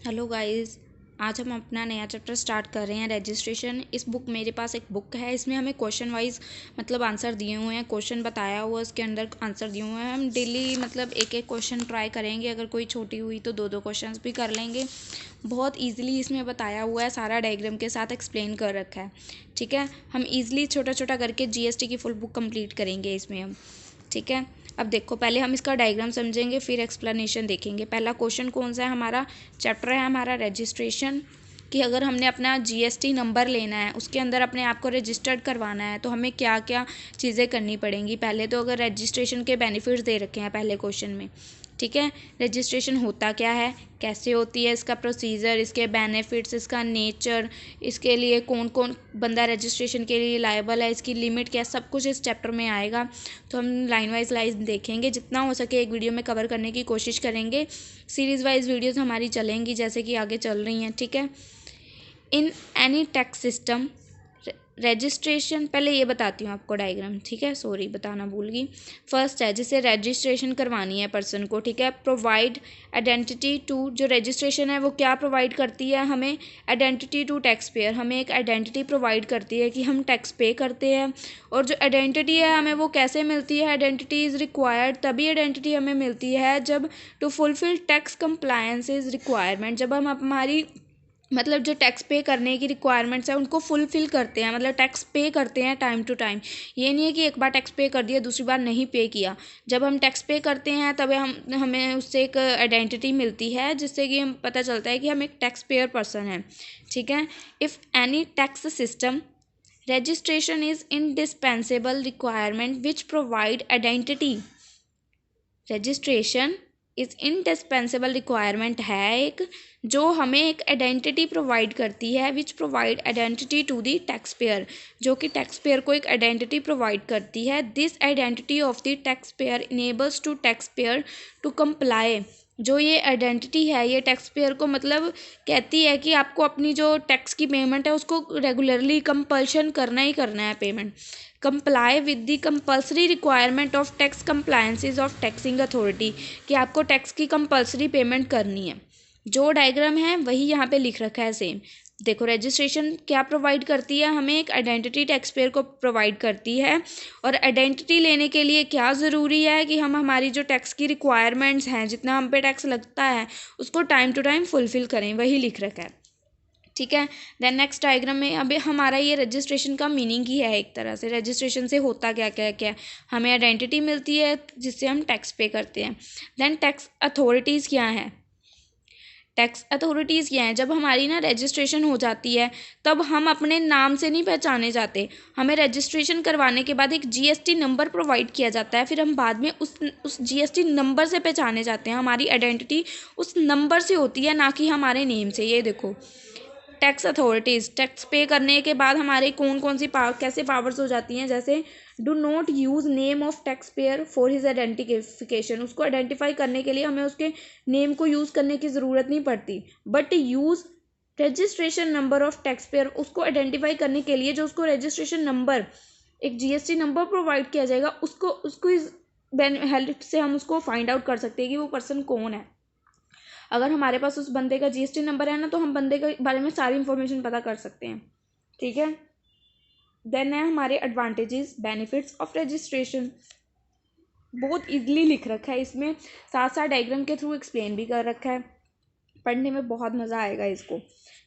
Hello guys. आज हम अपना नया चैप्टर स्टार्ट कर रहे हैं, रजिस्ट्रेशन। इस बुक मेरे पास एक बुक है, इसमें हमें क्वेश्चन वाइज मतलब आंसर दिए हुए हैं, क्वेश्चन बताया हुआ है, उसके अंदर आंसर दिए हुए हैं। हम डेली मतलब एक एक क्वेश्चन ट्राई करेंगे, अगर कोई छोटी हुई तो दो दो क्वेश्चंस भी कर लेंगे। बहुत ईजिली इसमें बताया हुआ है, सारा डायग्राम के साथ एक्सप्लेन कर रखा है। ठीक है, हम ईजिली छोटा छोटा करके जीएसटी की फुल बुक कंप्लीट करेंगे इसमें हम। ठीक है, अब देखो, पहले हम इसका डायग्राम समझेंगे, फिर एक्सप्लेनेशन देखेंगे। पहला क्वेश्चन कौन सा है हमारा, चैप्टर है हमारा रजिस्ट्रेशन। कि अगर हमने अपना जीएसटी नंबर लेना है, उसके अंदर अपने आप को रजिस्टर्ड करवाना है, तो हमें क्या क्या चीज़ें करनी पड़ेंगी। पहले तो अगर रजिस्ट्रेशन के बेनिफिट्स दे रखे हैं पहले क्वेश्चन में। ठीक है, रजिस्ट्रेशन होता क्या है, कैसे होती है, इसका प्रोसीजर, इसके बेनिफिट्स, इसका नेचर, इसके लिए कौन कौन बंदा रजिस्ट्रेशन के लिए लायबल है, इसकी लिमिट क्या, सब कुछ इस चैप्टर में आएगा। तो हम लाइन वाइज लाइन देखेंगे, जितना हो सके एक वीडियो में कवर करने की कोशिश करेंगे। सीरीज़ वाइज वीडियोस हमारी चलेंगी जैसे कि आगे चल रही हैं। ठीक है, in any tax system registration, पहले ये बताती हूँ आपको डायग्राम। ठीक है, सॉरी बताना भूल गई। फर्स्ट है जिसे रजिस्ट्रेशन करवानी है पर्सन को। ठीक है, प्रोवाइड आइडेंटिटी टू, जो रजिस्ट्रेशन है वो क्या प्रोवाइड करती है हमें, आइडेंटिटी टू टैक्स पेयर। हमें एक आइडेंटिटी प्रोवाइड करती है कि हम टैक्स पे करते हैं। और जो आइडेंटिटी है हमें वो कैसे मिलती है, आइडेंटिटी इज़ रिक्वायर्ड, तभी आइडेंटिटी हमें मिलती है जब to fulfil tax compliance is requirement, जब हम हमारी मतलब जो टैक्स पे करने की रिक्वायरमेंट्स है उनको फुलफ़िल करते हैं, मतलब टैक्स पे करते हैं टाइम टू टाइम। ये नहीं है कि एक बार टैक्स पे कर दिया दूसरी बार नहीं पे किया। जब हम टैक्स पे करते हैं तब हमें उससे एक आइडेंटिटी मिलती है, जिससे कि हम पता चलता है कि हम एक टैक्स पेयर पर्सन हैं। ठीक है, if any tax system registration is indispensable requirement which provide identity. Registration is indispensable requirement है एक, जो हमें एक आइडेंटिटी प्रोवाइड करती है, which provide identity to the tax payer, जो कि टैक्स पेयर को एक आइडेंटिटी प्रोवाइड करती है। This identity of the tax payer enables to tax payer to comply. जो ये आइडेंटिटी है ये टैक्स पेयर को मतलब कहती है कि आपको अपनी जो टैक्स की पेमेंट है उसको रेगुलरली कंपल्शन करना ही करना है payment. Comply with the compulsory requirement of tax compliances of taxing authority, कि आपको टैक्स की कंपल्सरी पेमेंट करनी है। जो डायग्राम है वही यहाँ पे लिख रखा है सेम। देखो, रजिस्ट्रेशन क्या प्रोवाइड करती है हमें, एक आइडेंटिटी टैक्स पेयर को प्रोवाइड करती है। और आइडेंटिटी लेने के लिए क्या ज़रूरी है कि हम हमारी जो टैक्स की रिक्वायरमेंट्स हैं, जितना हम पे टैक्स लगता है उसको टाइम टू टाइम फुलफ़िल करें, वही लिख रखा है। ठीक है, देन नेक्स्ट डायग्राम में अभी हमारा ये रजिस्ट्रेशन का मीनिंग ही है एक तरह से। रजिस्ट्रेशन से होता क्या क्या क्या, हमें आइडेंटिटी मिलती है जिससे हम टैक्स पे करते हैं। देन टैक्स अथॉरिटीज़ क्या हैं, टैक्स अथॉरिटीज़ क्या हैं, जब हमारी ना रजिस्ट्रेशन हो जाती है तब हम अपने नाम से नहीं पहचाने जाते। हमें रजिस्ट्रेशन करवाने के बाद एक जीएसटी नंबर प्रोवाइड किया जाता है, फिर हम बाद में उस जीएसटी नंबर से पहचाने जाते हैं। हमारी आइडेंटिटी उस नंबर से होती है, ना कि हमारे नेम से। ये देखो, टैक्स अथॉरिटीज़, टैक्स पे करने के बाद हमारे कौन कौन सी कैसे पावर्स हो जाती हैं, जैसे do not use name of tax payer for his identification. उसको आइडेंटिफाई करने के लिए हमें उसके नेम को यूज़ करने की ज़रूरत नहीं पड़ती, but use registration number of tax payer. उसको आइडेंटिफाई करने के लिए जो उसको रजिस्ट्रेशन नंबर, एक जीएसटी नंबर प्रोवाइड किया जाएगा, उसको उसको इस हेल्प से हम उसको फाइंड आउट कर सकते हैं कि वो पर्सन कौन है। अगर हमारे पास उस बंदे का जीएसटी नंबर है ना, तो हम बंदे के बारे में सारी इन्फॉर्मेशन पता कर सकते हैं। ठीक है, देन है हमारे एडवांटेजेस बेनिफिट्स ऑफ रजिस्ट्रेशन। बहुत इजीली लिख रखा है इसमें, साथ साथ डायग्राम के थ्रू एक्सप्लेन भी कर रखा है, पढ़ने में बहुत मज़ा आएगा इसको।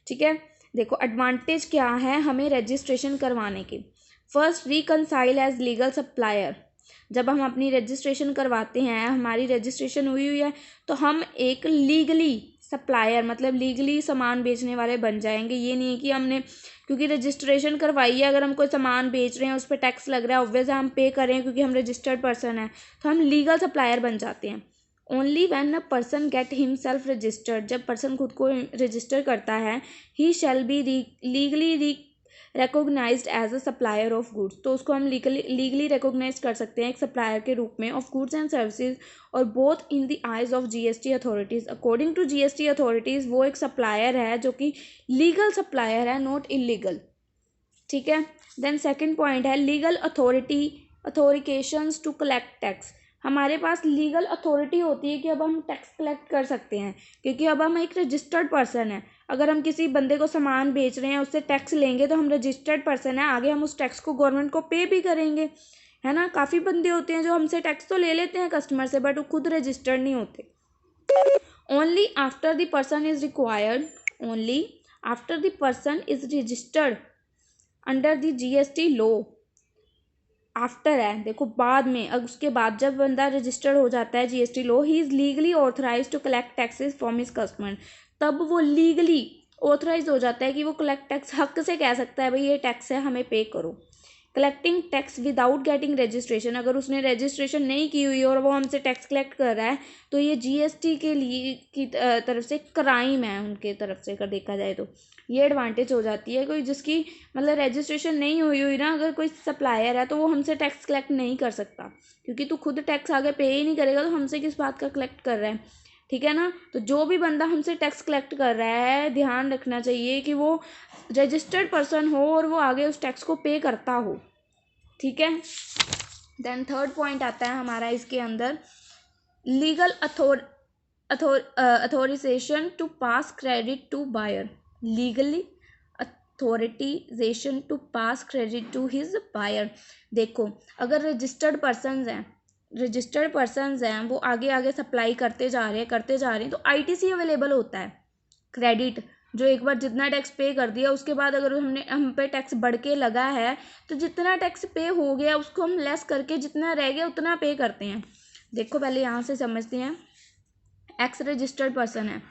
ठीक है, देखो एडवांटेज क्या है हमें रजिस्ट्रेशन करवाने के। First, reconcile as legal supplier. जब हम अपनी रजिस्ट्रेशन करवाते हैं, हमारी रजिस्ट्रेशन हुई हुई है, तो हम एक लीगली सप्लायर मतलब लीगली सामान बेचने वाले बन जाएंगे। ये नहीं है कि हमने क्योंकि रजिस्ट्रेशन करवाई है, अगर हम कोई सामान बेच रहे हैं उस पर टैक्स लग रहा है, ऑब्वियस हम पे करें क्योंकि हम रजिस्टर्ड पर्सन हैं, तो हम लीगल सप्लायर बन जाते हैं। Only when a person get himself registered, जब पर्सन खुद को रजिस्टर करता है, ही shall be legally recognized as a supplier of goods, तो उसको हम लीगली रिकोगनाइज कर सकते हैं एक सप्लायर के रूप में ऑफ गुड्स एंड सर्विसेज, और both in the eyes of GST authorities. According to GST authorities वो एक सप्लायर है जो कि लीगल सप्लायर है, नॉट इलीगल। ठीक है, देन सेकंड पॉइंट है legal authorisations to collect tax. हमारे पास लीगल अथॉरिटी होती है कि अब हम टैक्स कलेक्ट कर सकते हैं, क्योंकि अब हम एक रजिस्टर्ड पर्सन है। अगर हम किसी बंदे को सामान बेच रहे हैं, उससे टैक्स लेंगे, तो हम रजिस्टर्ड पर्सन है, आगे हम उस टैक्स को गवर्नमेंट को पे भी करेंगे, है ना। काफ़ी बंदे होते हैं जो हमसे टैक्स तो ले लेते हैं कस्टमर से, बट वो खुद रजिस्टर्ड नहीं होते। Only after the person is required, only after the person is registered under the GST law, after है, देखो बाद में, अब उसके बाद जब बंदा रजिस्टर्ड हो जाता है GST law, he is legally authorise to collect taxes from his customer, तब वो लीगली ऑथराइज हो जाता है कि वो कलेक्ट टैक्स हक से कह सकता है भाई ये टैक्स है, हमें पे करो। Collecting tax without getting registration, अगर उसने रजिस्ट्रेशन नहीं की हुई और वो हमसे टैक्स कलेक्ट कर रहा है, तो ये GST के लिए की तरफ से क्राइम है, उनके तरफ से अगर देखा जाए तो ये एडवांटेज हो जाती है। कोई जिसकी मतलब रजिस्ट्रेशन नहीं हुई ना, अगर कोई सप्लायर है, तो वो हमसे टैक्स कलेक्ट नहीं कर सकता, क्योंकि तू खुद टैक्स आगे पे ही नहीं करेगा, तो हमसे किस बात का कलेक्ट कर रहा है, ठीक है ना। तो जो भी बंदा हमसे टैक्स कलेक्ट कर रहा है, ध्यान रखना चाहिए कि वो रजिस्टर्ड पर्सन हो और वो आगे उस टैक्स को पे करता हो, ठीक है। देन थर्ड पॉइंट आता है हमारा इसके अंदर, legal authorisation to pass credit to buyer, legally authorization to pass credit to his buyer. देखो अगर रजिस्टर्ड पर्सन्स हैं वो आगे आगे सप्लाई करते जा रहे हैं, तो ITC अवेलेबल होता है, क्रेडिट, जो एक बार जितना टैक्स पे कर दिया उसके बाद अगर हम पे टैक्स बढ़ के लगा है, तो जितना टैक्स पे हो गया उसको हम लेस करके जितना रह गया उतना पे करते हैं। देखो पहले यहाँ से समझते हैं। एक्स रजिस्टर्ड पर्सन है,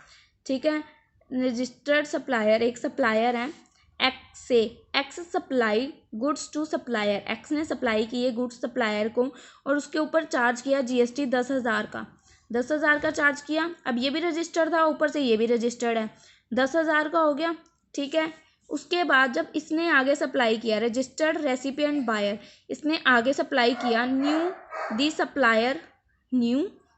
ठीक है, रजिस्टर्ड सप्लायर, एक सप्लायर है, X supply goods to supplier, X ने सप्लाई की है गुड्स सप्लायर को और उसके ऊपर चार्ज किया GST 10,000 का, 10,000 का चार्ज किया। अब ये भी रजिस्टर्ड था, ऊपर से ये भी रजिस्टर्ड है, 10,000 का हो गया, ठीक है। उसके बाद जब इसने आगे सप्लाई किया, रजिस्टर्ड रेसिपिएंट बायर, इसने आगे सप्लाई किया, new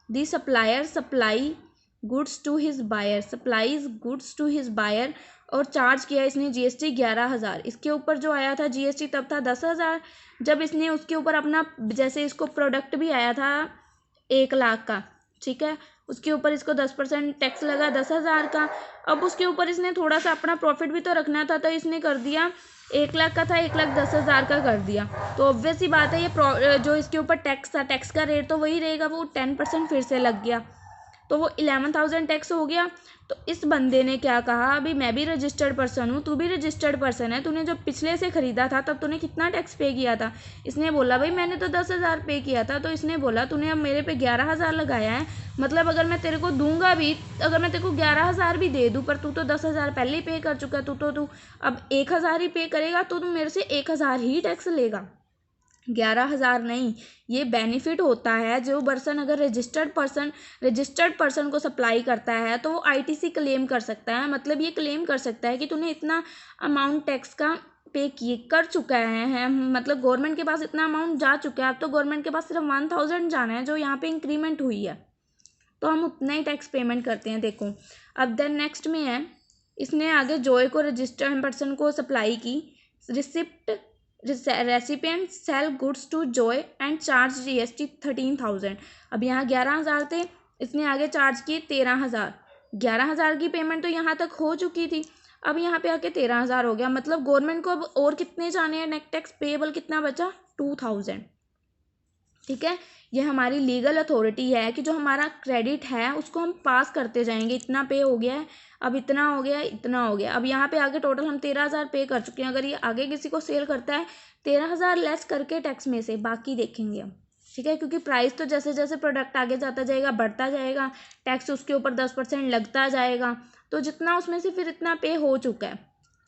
the supplier supply goods to his buyer, supplies goods to his buyer, और चार्ज किया इसने GST 11,000। इसके ऊपर जो आया था GST तब था 10,000, जब इसने उसके ऊपर अपना, जैसे इसको प्रोडक्ट भी आया था 1,00,000 का, ठीक है, उसके ऊपर इसको 10% टैक्स लगा 10,000 का। अब उसके ऊपर इसने थोड़ा सा अपना प्रॉफिट भी तो रखना था, तो इसने कर दिया 1,00,000 का था 1,10,000 का कर दिया। तो ऑब्वियस ही बात है ये जो इसके ऊपर टैक्स था, टैक्स का रेट तो वही रहेगा, वो 10% फिर से लग गया, तो वो 11,000 टैक्स हो गया। तो इस बंदे ने क्या कहा, अभी मैं भी रजिस्टर्ड पर्सन हूँ, तू भी रजिस्टर्ड पर्सन है, तूने जब पिछले से ख़रीदा था तब तूने कितना टैक्स पे किया था। इसने बोला भाई मैंने तो 10,000 पे किया था, तो इसने बोला तूने अब मेरे पे 11,000 लगाया है, मतलब अगर मैं तेरे को दूंगा भी, अगर मैं तेरे को 11,000 भी दे दूँ, पर तू तो 10,000 पहले ही पे कर चुका, तू अब 1,000 ही पे करेगा, तो तू मेरे से 1,000 ही टैक्स लेगा, 11,000 नहीं। ये बेनिफिट होता है जो पर्सन अगर रजिस्टर्ड पर्सन को सप्लाई करता है, तो वो ITC क्लेम कर सकता है, मतलब ये क्लेम कर सकता है कि तूने इतना अमाउंट टैक्स का पे कर चुका है, मतलब गवर्नमेंट के पास इतना अमाउंट जा चुका है, अब तो गवर्नमेंट के पास सिर्फ 1,000 जाना है जो यहाँ पे इंक्रीमेंट हुई है, तो हम उतना ही टैक्स पेमेंट करते हैं। देखो अब देन नेक्स्ट में है, इसने आगे जॉय को रजिस्टर्ड पर्सन को सप्लाई की, receipt recipient sell goods to Joy and charge GST 13,000। अब यहाँ 11,000 थे, इसने आगे चार्ज किए 13,000, 11,000 की पेमेंट तो यहाँ तक हो चुकी थी, अब यहाँ पे आके 13,000 हो गया, मतलब गवर्नमेंट को अब और कितने जाने हैं, नेट टैक्स पेएबल कितना बचा, 2,000, ठीक है। ये हमारी लीगल अथॉरिटी है कि जो हमारा क्रेडिट है उसको हम पास करते जाएंगे, इतना पे हो गया है, अब इतना हो गया, इतना हो गया, अब यहाँ पे आगे टोटल हम 13,000 पे कर चुके हैं। अगर ये आगे किसी को सेल करता है 13,000 लेस करके टैक्स में से बाकी देखेंगे हम, ठीक है, क्योंकि प्राइस तो जैसे जैसे प्रोडक्ट आगे जाता जाएगा बढ़ता जाएगा, टैक्स उसके ऊपर 10% लगता जाएगा, तो जितना उसमें से फिर इतना पे हो चुका है,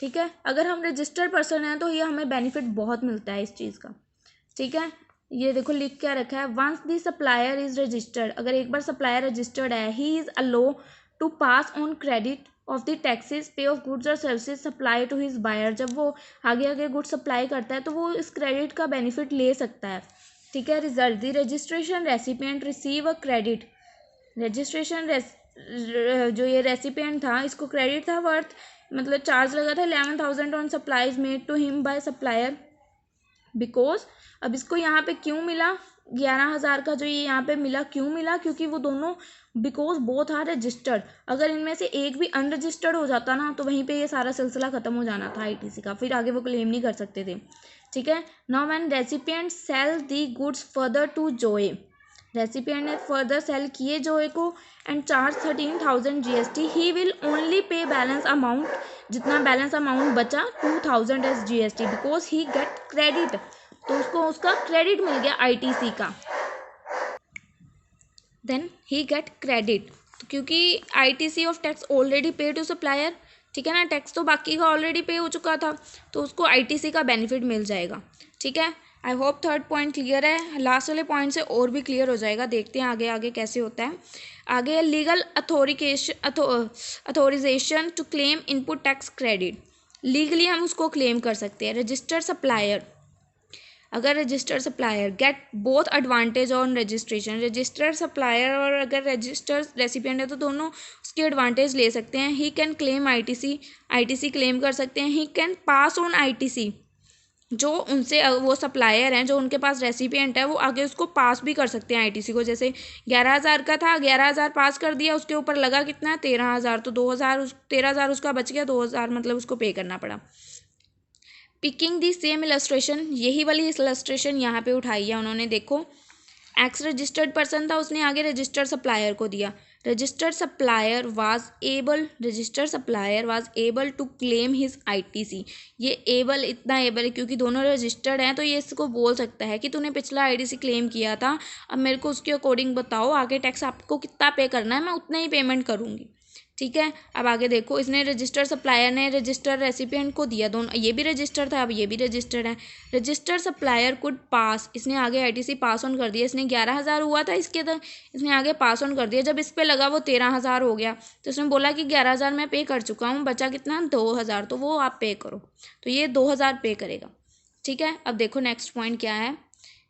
ठीक है। अगर हम रजिस्टर्ड पर्सन हैं तो ये हमें बेनिफिट बहुत मिलता है इस चीज़ का, ठीक है। ये देखो लिख क्या रखा है, once the supplier is registered, अगर एक बार सप्लायर रजिस्टर्ड है, he is allow to pass on credit of the taxes pay of goods और services supply to his buyer, जब वो आगे आगे गुड्स सप्लाई करता है तो वो इस क्रेडिट का बेनिफिट ले सकता है, ठीक है। Result the registration recipient receive a credit, registration जो ये रेसिपिएंट था इसको क्रेडिट था वर्थ, मतलब चार्ज लगा था 11,000 on supplies made to him by supplier, because अब इसको यहाँ पे क्यों मिला, 11,000 का जो ये यहाँ पे मिला, क्यों मिला? क्योंकि वो दोनों बिकॉज बोथ आर रजिस्टर्ड। अगर इनमें से एक भी अनरजिस्टर्ड हो जाता ना तो वहीं पे ये सारा सिलसिला खत्म हो जाना था आईटीसी का, फिर आगे वो क्लेम नहीं कर सकते थे। ठीक है। Now when recipient sell the goods further to Joe, recipient ने फर्दर सेल किए जोए को and charge 13,000 GST, he will only pay balance amount, जितना बैलेंस अमाउंट बचा 2,000 as GST because he get credit, तो उसको उसका क्रेडिट मिल गया आईटीसी का, देन ही गेट क्रेडिट, क्योंकि ITC of tax already pay to supplier. ठीक है ना, टैक्स तो बाकी का ऑलरेडी पे हो चुका था, तो उसको आईटीसी का बेनिफिट मिल जाएगा। ठीक है, I hope third point clear है। लास्ट वाले पॉइंट से और भी क्लियर हो जाएगा, देखते हैं आगे आगे कैसे होता है। आगे legal authorisation to claim input tax credit, legally हम उसको क्लेम कर सकते हैं। रजिस्टर्ड सप्लायर, अगर registered supplier get both advantage on registration, registered supplier और अगर रजिस्टर्ड रेसिपिएंट है तो दोनों उसके एडवांटेज ले सकते हैं। He can claim ITC, ITC claim कर सकते हैं। He can pass on ITC, जो उनसे वो सप्लायर हैं जो उनके पास रेसिपिएंट है वो आगे उसको पास भी कर सकते हैं आईटीसी को। जैसे 11,000 का था, 11,000 पास कर दिया, उसके ऊपर लगा कितना 13,000, तो 2,000 13,000 उसका बच गया, 2,000 मतलब उसको पे करना पड़ा। पिकिंग दी सेम इलस्ट्रेशन, यही वाली इलस्ट्रेशन यहाँ पे उठाई है उन्होंने। देखो, एक्स रजिस्टर्ड पर्सन था, उसने आगे रजिस्टर्ड सप्लायर को दिया। Registered supplier was able to claim his ITC, ये एबल इतना एबल है क्योंकि दोनों रजिस्टर्ड हैं, तो ये इसको बोल सकता है कि तूने पिछला आईटीसी क्लेम किया था, अब मेरे को उसके अकॉर्डिंग बताओ आगे टैक्स आपको कितना पे करना है, मैं उतना ही पेमेंट करूँगी। ठीक है, अब आगे देखो, इसने रजिस्टर्ड सप्लायर ने रजिस्टर्ड रेसिपिएंट को दिया, दोनों ये भी रजिस्टर्ड था, अब ये भी रजिस्टर्ड है। रजिस्टर्ड सप्लायर कुड पास, इसने आगे आईटीसी पास ऑन कर दिया। इसने 11,000 हुआ था इसके, तो इसने आगे पास ऑन कर दिया। जब इस पे लगा वो 13,000 हो गया, तो इसने बोला कि 11,000 मैं पे कर चुका हूँ, बचा कितना 2,000, तो वो आप पे करो, तो ये 2,000 पे करेगा। ठीक है, अब देखो नेक्स्ट पॉइंट क्या है।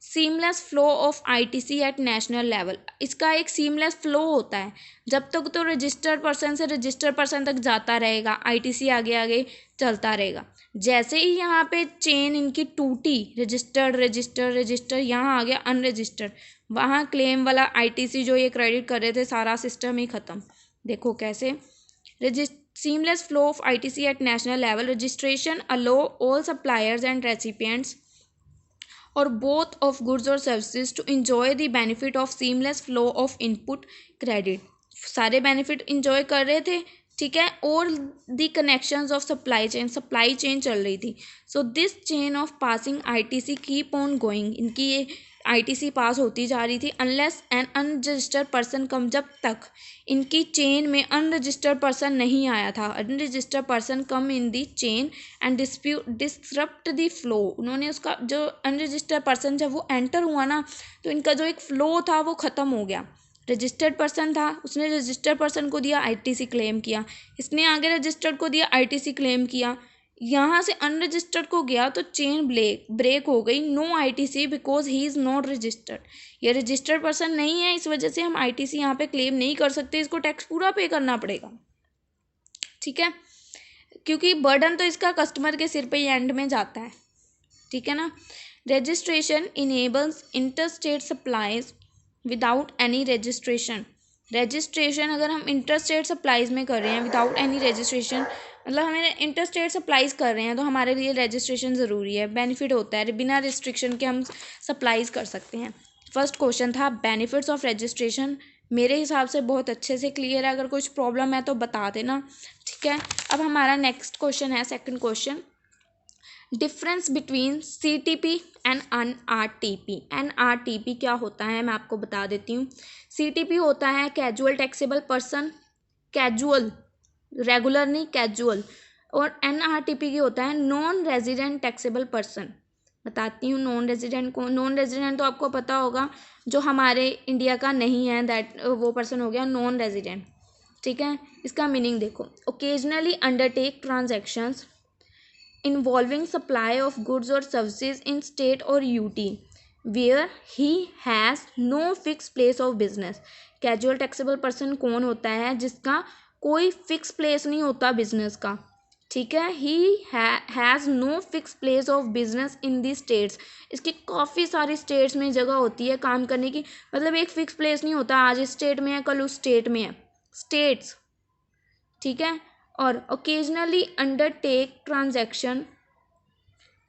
Seamless flow of ITC at national level, इसका एक सीमलेस फ्लो होता है, जब तक तो रजिस्टर्ड पर्सन से रजिस्टर्ड पर्सन तक जाता रहेगा, आईटीसी आगे आगे चलता रहेगा। जैसे ही यहाँ पे चेन इनकी टूटी, रजिस्टर्ड रजिस्टर्ड रजिस्टर्ड, यहाँ आ गया अनरजिस्टर्ड, वहाँ क्लेम वाला आईटीसी जो ये क्रेडिट कर रहे थे सारा सिस्टम ही ख़त्म। देखो कैसे, seamless flow of ITC at national level, registration allow all suppliers and recipients और both of goods or services to enjoy the benefit of seamless flow of input credit, सारे बेनिफिट इंजॉय कर रहे थे। ठीक है, और the connections of supply chain चल रही थी। So this chain of passing ITC keep on going, इनकी ये आईटीसी पास होती जा रही थी अनलेस एन अनरजिस्टर्ड पर्सन कम, जब तक इनकी चेन में अनरजिस्टर्ड पर्सन नहीं आया था। Unregistered person come in the chain and disrupt the flow, उन्होंने उसका जो अनरजिस्टर्ड पर्सन जब वो एंटर हुआ ना, तो इनका जो एक फ्लो था वो ख़त्म हो गया। रजिस्टर्ड पर्सन था, उसने रजिस्टर्ड पर्सन को दिया, आईटीसी क्लेम किया, इसने आगे रजिस्टर्ड को दिया, आईटीसी क्लेम किया, यहाँ से अनरजिस्टर्ड को गया तो चेन ब्रेक हो गई। No ITC because he is not registered, ये रजिस्टर्ड पर्सन नहीं है, इस वजह से हम आईटीसी यहाँ पे क्लेम नहीं कर सकते, इसको टैक्स पूरा पे करना पड़ेगा। ठीक है, क्योंकि बर्डन तो इसका कस्टमर के सिर पे ही एंड में जाता है। ठीक है ना, registration enables interstate supplies without any registration, registration अगर हम इंटरस्टेट सप्लाईज में कर रहे हैं विदाउट एनी रजिस्ट्रेशन, मतलब हमें इंटरस्टेट सप्लाईज कर रहे हैं तो हमारे लिए रजिस्ट्रेशन ज़रूरी है, बेनिफिट होता है, बिना रिस्ट्रिक्शन के हम सप्लाईज कर सकते हैं। फर्स्ट क्वेश्चन था बेनिफिट्स ऑफ रजिस्ट्रेशन, मेरे हिसाब से बहुत अच्छे से क्लियर है, अगर कुछ प्रॉब्लम है तो बता देना। ठीक है, अब हमारा नेक्स्ट क्वेश्चन है, second question, difference between CTP and NRTP. NRTP क्या होता है मैं आपको बता देती हूँ। सीटीपी होता है casual taxable person, casual, regular नहीं कैजुअल, और एनआरटीपी की होता है नॉन रेजिडेंट टैक्सेबल पर्सन। बताती हूँ नॉन रेजिडेंट को, नॉन रेजिडेंट तो आपको पता होगा जो हमारे इंडिया का नहीं है, दैट वो पर्सन हो गया नॉन रेजिडेंट। ठीक है, इसका मीनिंग देखो, occasionally undertake transactions involving supply of goods or services in state or UT where he has no fixed place of business। Casual taxable person कौन होता है जिसका कोई फिक्स प्लेस नहीं होता बिजनेस का। ठीक है। He has no fix place of business in the states. इसकी काफ़ी सारी स्टेट्स में जगह होती है काम करने की, मतलब एक फिक्स प्लेस नहीं होता, आज इस स्टेट में है कल उस स्टेट में है, स्टेट्स। ठीक है। और ओकेजनली अंडरटेक ट्रांजैक्शन,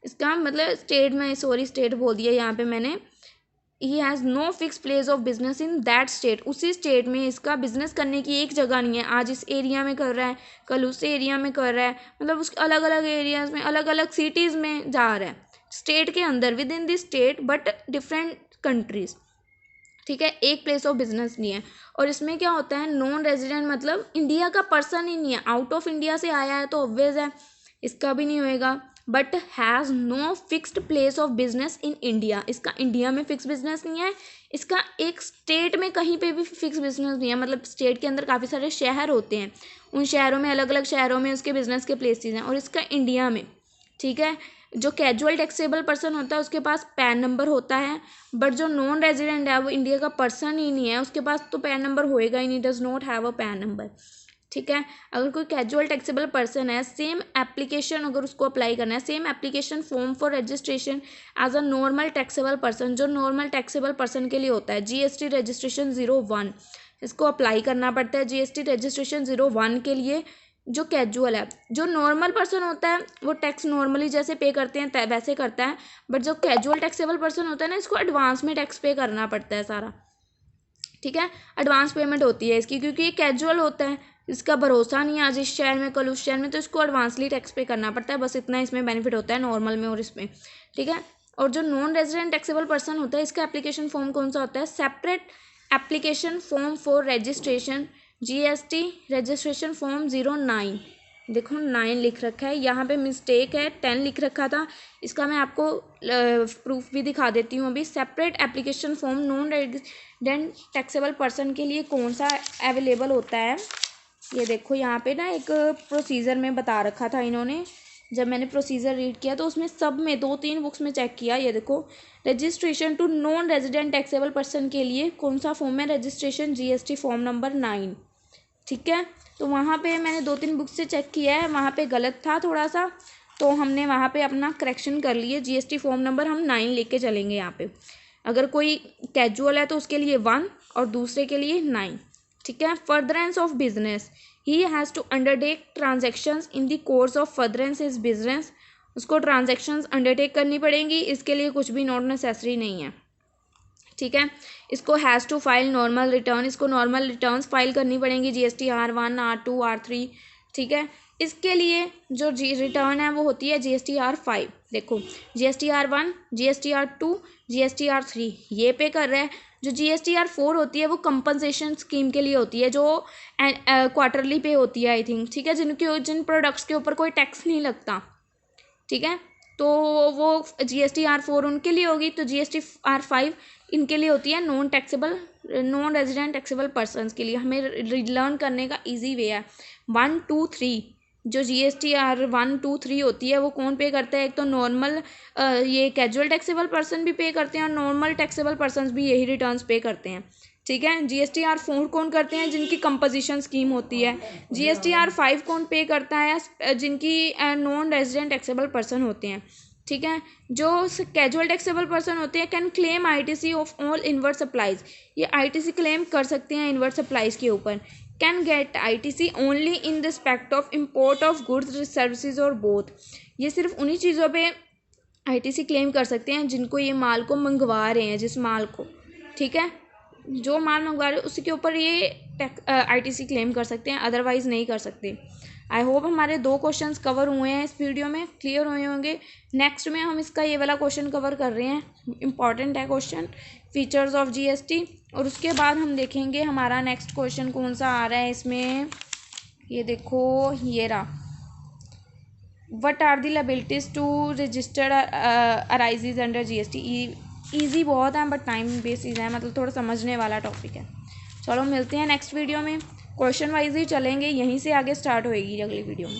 इसका मतलब स्टेट में, सॉरी स्टेट बोल दिया यहाँ पे मैंने। He has no fix place of business in that state, उसी स्टेट में इसका बिजनेस करने की एक जगह नहीं है, आज इस एरिया में कर रहा है कल उस एरिया में कर रहा है, मतलब उसके अलग अलग एरियाज़ में अलग अलग सिटीज़ में जा रहा है, स्टेट के अंदर with in the state but different countries. ठीक है। एक प्लेस ऑफ बिजनेस नहीं है। और इसमें क्या होता है, नॉन रेजिडेंट मतलब इंडिया का पर्सन ही नहीं है, आउट ऑफ इंडिया से आया है तो ऑब्वियस है इसका भी नहीं होएगा। But has no fixed place of business in India, इसका इंडिया में फिक्स बिजनेस नहीं है, इसका एक स्टेट में कहीं पे भी फिक्स बिजनेस नहीं है, मतलब स्टेट के अंदर काफ़ी सारे शहर होते हैं, उन शहरों में अलग अलग शहरों में उसके बिजनेस के प्लेसेस हैं, और इसका इंडिया में। ठीक है। जो कैजुअल टैक्सेबल पर्सन होता है उसके पास पैन नंबर होता है, बट जो नॉन रेजिडेंट है वो इंडिया का पर्सन ही नहीं है, उसके पास तो पैन नंबर होएगा ही नहीं, does not have a PAN number. ठीक है। अगर कोई कैजुअल टैक्सेबल पर्सन है, सेम एप्लीकेशन अगर उसको अप्लाई करना है, same application form for registration as a normal taxable person, जो नॉर्मल टैक्सेबल पर्सन के लिए होता है, जीएसटी रजिस्ट्रेशन 01 इसको अप्लाई करना पड़ता है। जीएसटी रजिस्ट्रेशन 01 के लिए जो कैजुअल है, जो नॉर्मल पर्सन होता है वो टैक्स नॉर्मली जैसे पे करते हैं वैसे करता है, बट जो कैजुअल टैक्सेबल पर्सन होता है ना, इसको एडवांस में टैक्स पे करना पड़ता है सारा। ठीक है। एडवांस पेमेंट होती है इसकी, क्योंकि ये कैजुअल होता है, इसका भरोसा नहीं है आज इस शहर में कल उस शहर में, तो इसको एडवांसली टैक्स पे करना पड़ता है, बस इतना इसमें बेनिफिट होता है नॉर्मल में और इसमें। ठीक है। और जो नॉन रेजिडेंट टैक्सेबल पर्सन होता है, इसका एप्लीकेशन फॉर्म कौन सा होता है, separate application form for registration, GST registration form 09, देखो 9 लिख रखा है यहाँ पे, मिस्टेक है 10 लिख रखा था, इसका मैं आपको प्रूफ भी दिखा देती हूँ अभी। Separate application form non resident taxable person के लिए कौन सा अवेलेबल होता है, ये देखो यहाँ पे ना एक प्रोसीजर में बता रखा था इन्होंने, जब मैंने प्रोसीजर रीड किया तो उसमें सब में 2-3 बुक्स में चेक किया, ये देखो registration to non resident taxable person के लिए कौन सा फॉर्म है, रजिस्ट्रेशन जीएसटी फॉर्म नंबर 9। ठीक है। तो वहाँ पे मैंने 2-3 बुक्स से चेक किया है, वहाँ पे गलत था थोड़ा सा, तो हमने वहाँ पे अपना करेक्शन कर लिए, जीएसटी फॉर्म नंबर हम 9 लेके चलेंगे यहाँ पे। अगर कोई कैजुअल है तो उसके लिए 1 और दूसरे के लिए 9। ठीक है। Furtherance of business, he has to undertake transactions in the course of furtherance is business, उसको ट्रांजेक्शन्स अंडरटेक करनी पड़ेंगी, इसके लिए कुछ भी नॉट नेसेसरी नहीं है। ठीक है। इसको has to file normal return, इसको नॉर्मल रिटर्न्स फाइल करनी पड़ेंगी, जीएसटी R1 R2 R3। ठीक है। इसके लिए जो रिटर्न है वो होती है जीएसटी R5, देखो GST R1 GST R2 GST R3 ये पे कर रहा है, जो जीएसटी R4 होती है वो कंपनसेशन स्कीम के लिए होती है, जो क्वार्टरली पे होती है आई थिंक। ठीक है। जिन प्रोडक्ट्स के ऊपर कोई टैक्स नहीं लगता। ठीक है। तो वो जीएसटी R4 उनके लिए होगी, तो जीएसटी R5 इनके लिए होती है non taxable non resident taxable persons के लिए। हमें लर्न करने का इजी वे है। 1 2 3 जो जीएसटी R1 2 3 होती है वो कौन पे करता है, एक तो नॉर्मल ये कैजुअल टैक्सेबल पर्सन भी पे करते हैं और नॉर्मल टैक्सेबल पर्सन भी यही रिटर्न्स पे करते हैं। ठीक है। जीएसटी R4 कौन करते हैं, जिनकी कंपोजिशन स्कीम होती है। जीएसटी R5 कौन पे करता है, जिनकी नॉन रेजिडेंट टैक्सेबल पर्सन होते हैं। ठीक है। जो कैजुअल टैक्सेबल पर्सन होते हैं can claim ITC of all inward supplies, ये आईटीसी क्लेम कर सकते हैं इनवर्ड सप्लाईज के ऊपर। Can get ITC only in respect of import of goods services और बोथ, ये सिर्फ उन्हीं चीज़ों पे आईटीसी क्लेम कर सकते हैं जिनको ये माल को मंगवा रहे हैं, जिस माल को। ठीक है। जो माल मंगवा रहे हैं उसके ऊपर ये आईटीसी क्लेम कर सकते हैं, अदरवाइज नहीं कर सकते। आई होप हमारे 2 क्वेश्चंस कवर हुए हैं इस वीडियो में, क्लियर हुए होंगे। नेक्स्ट में हम इसका ये वाला क्वेश्चन कवर कर रहे हैं, इंपॉर्टेंट है क्वेश्चन, फीचर्स ऑफ जीएसटी। और उसके बाद हम देखेंगे हमारा नेक्स्ट क्वेश्चन कौन सा आ रहा है इसमें, ये देखो ये रहा, what are the liabilities to registered arises under GST. Easy बहुत है बट टाइम बेसिस है, मतलब थोड़ा समझने वाला टॉपिक है। चलो मिलते हैं नेक्स्ट वीडियो में, क्वेश्चन वाइज ही चलेंगे, यहीं से आगे स्टार्ट होएगी अगली वीडियो में।